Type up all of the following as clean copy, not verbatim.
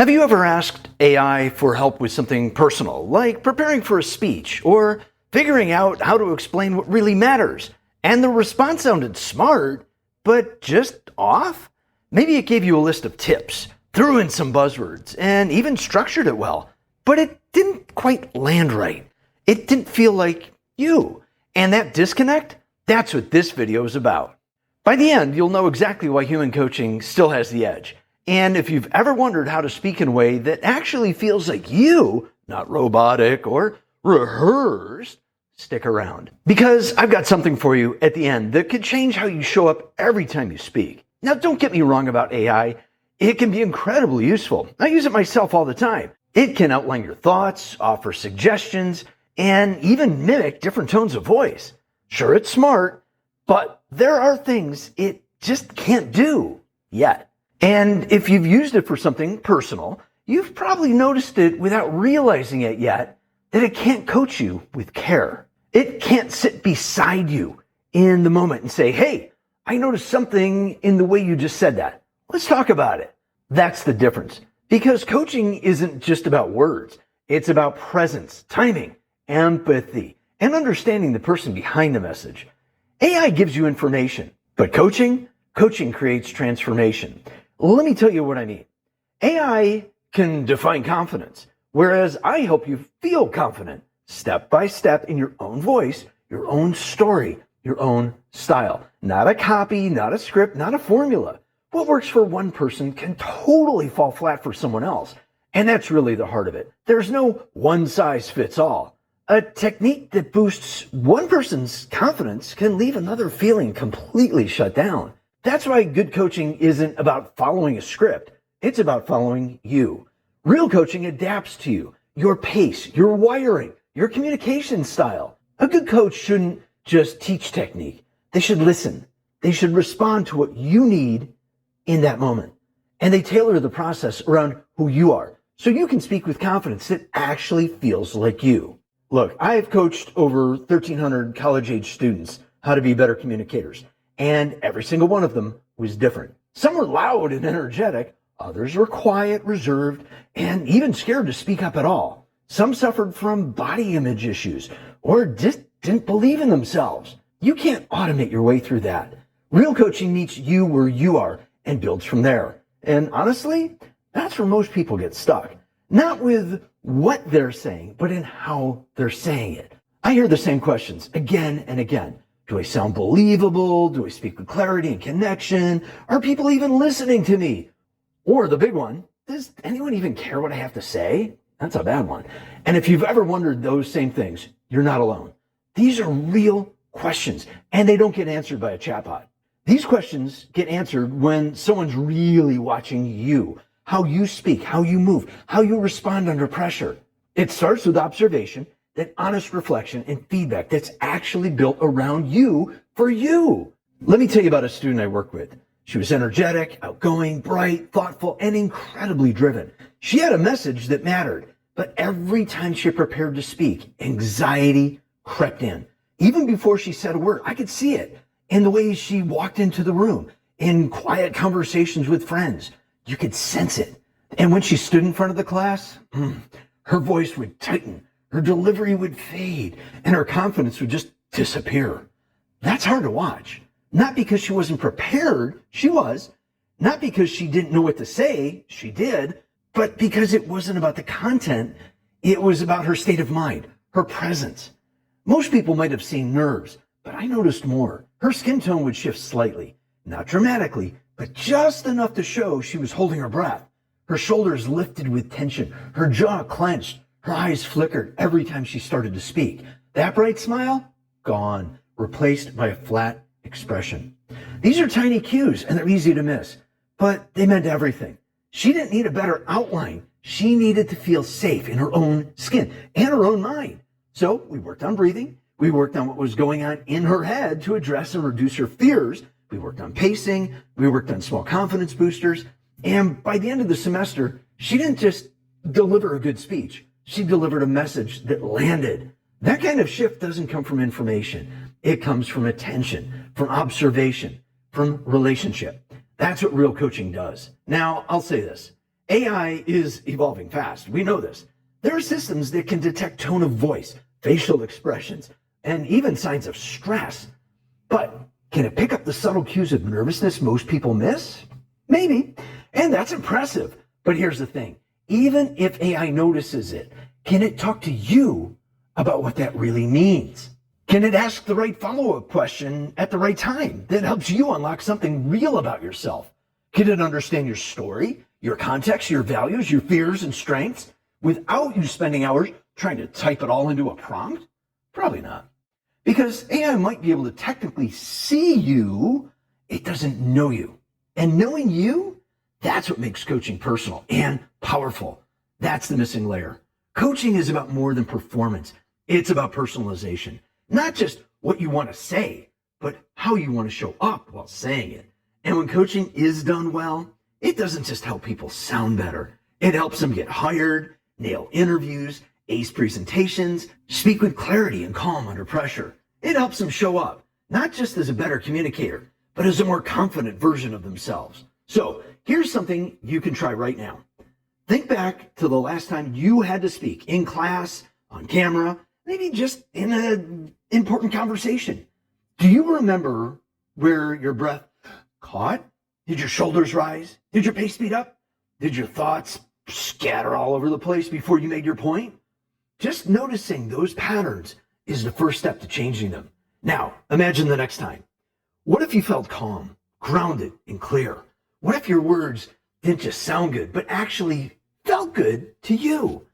Have you ever asked AI for help with something personal, like preparing for a speech or figuring out how to explain what really matters? And the response sounded smart, but just off? Maybe it gave you a list of tips, threw in some buzzwords, and even structured it well, but it didn't quite land right. It didn't feel like you. And that disconnect, that's what this video is about. By the end, you'll know exactly why human coaching still has the edge. And if you've ever wondered how to speak in a way that actually feels like you, not robotic or rehearsed, stick around. Because I've got something for you at the end that could change how you show up every time you speak. Now, don't get me wrong about AI. It can be incredibly useful. I use it myself all the time. It can outline your thoughts, offer suggestions, and even mimic different tones of voice. Sure, it's smart, but there are things it just can't do yet. And if you've used it for something personal, you've probably noticed it without realizing it yet, that it can't coach you with care. It can't sit beside you in the moment and say, hey, I noticed something in the way you just said that. Let's talk about it. That's the difference. Because coaching isn't just about words. It's about presence, timing, empathy, and understanding the person behind the message. AI gives you information, but coaching creates transformation. Let me tell you what I mean. AI can define confidence, whereas I help you feel confident step by step in your own voice, your own story, your own style. Not a copy, not a script, not a formula. What works for one person can totally fall flat for someone else. And that's really the heart of it. There's no one size fits all. A technique that boosts one person's confidence can leave another feeling completely shut down. That's why good coaching isn't about following a script. It's about following you. Real coaching adapts to you, your pace, your wiring, your communication style. A good coach shouldn't just teach technique. They should listen. They should respond to what you need in that moment. And they tailor the process around who you are, so you can speak with confidence that actually feels like you. Look, I've coached over 1,300 college-age students how to be better communicators. And every single one of them was different. Some were loud and energetic. Others were quiet, reserved, and even scared to speak up at all. Some suffered from body image issues or just didn't believe in themselves. You can't automate your way through that. Real coaching meets you where you are and builds from there. And honestly, that's where most people get stuck. Not with what they're saying, but in how they're saying it. I hear the same questions again and again. Do I sound believable? Do I speak with clarity and connection? Are people even listening to me? Or the big one, does anyone even care what I have to say? That's a bad one. And if you've ever wondered those same things, you're not alone. These are real questions, and they don't get answered by a chatbot. These questions get answered when someone's really watching you, how you speak, how you move, how you respond under pressure. It starts with observation, that honest reflection and feedback that's actually built around you for you. Let me tell you about a student I work with. She was energetic, outgoing, bright, thoughtful, and incredibly driven. She had a message that mattered, but every time she prepared to speak, anxiety crept in. Even before she said a word, I could see it in the way she walked into the room, in quiet conversations with friends. You could sense it. And when she stood in front of the class, her voice would tighten. Her delivery would fade, and her confidence would just disappear. That's hard to watch. Not because she wasn't prepared, she was. Not because she didn't know what to say, she did. But because it wasn't about the content, it was about her state of mind, her presence. Most people might have seen nerves, but I noticed more. Her skin tone would shift slightly, not dramatically, but just enough to show she was holding her breath. Her shoulders lifted with tension, her jaw clenched. Her eyes flickered every time she started to speak. That bright smile, gone, replaced by a flat expression. These are tiny cues, and they're easy to miss, but they meant everything. She didn't need a better outline. She needed to feel safe in her own skin and her own mind. So we worked on breathing. We worked on what was going on in her head to address and reduce her fears. We worked on pacing. We worked on small confidence boosters. And by the end of the semester, she didn't just deliver a good speech. She delivered a message that landed. That kind of shift doesn't come from information. It comes from attention, from observation, from relationship. That's what real coaching does. Now, I'll say this. AI is evolving fast. We know this. There are systems that can detect tone of voice, facial expressions, and even signs of stress. But can it pick up the subtle cues of nervousness most people miss? Maybe. And that's impressive. But here's the thing. Even if AI notices it, can it talk to you about what that really means? Can it ask the right follow-up question at the right time that helps you unlock something real about yourself? Can it understand your story, your context, your values, your fears and strengths without you spending hours trying to type it all into a prompt? Probably not. Because AI might be able to technically see you, it doesn't know you. And knowing you, that's what makes coaching personal and powerful. That's the missing layer. Coaching is about more than performance. It's about personalization. Not just what you want to say, but how you want to show up while saying it. And when coaching is done well, it doesn't just help people sound better. It helps them get hired, nail interviews, ace presentations, speak with clarity and calm under pressure. It helps them show up, not just as a better communicator, but as a more confident version of themselves. So here's something you can try right now. Think back to the last time you had to speak in class, on camera, maybe just in an important conversation. Do you remember where your breath caught? Did your shoulders rise? Did your pace speed up? Did your thoughts scatter all over the place before you made your point? Just noticing those patterns is the first step to changing them. Now, imagine the next time. What if you felt calm, grounded, and clear? What if your words didn't just sound good, but actually felt good to you?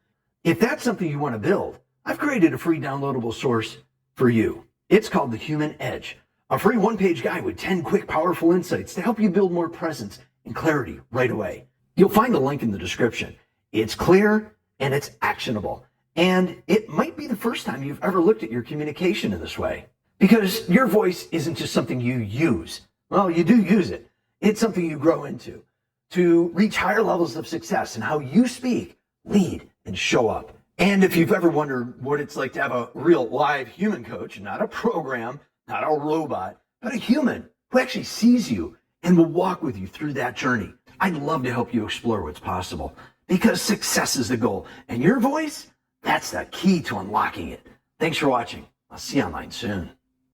If that's something you want to build, I've created a free downloadable source for you. It's called The Human Edge, a free one-page guide with 10 quick, powerful insights to help you build more presence and clarity right away. You'll find the link in the description. It's clear and it's actionable. And it might be the first time you've ever looked at your communication in this way. Because your voice isn't just something you use. Well, you do use it. It's something you grow into to reach higher levels of success in how you speak, lead, and show up. And if you've ever wondered what it's like to have a real live human coach, not a program, not a robot, but a human who actually sees you and will walk with you through that journey, I'd love to help you explore what's possible. Because success is the goal. And your voice, that's the key to unlocking it. Thanks for watching. I'll see you online soon.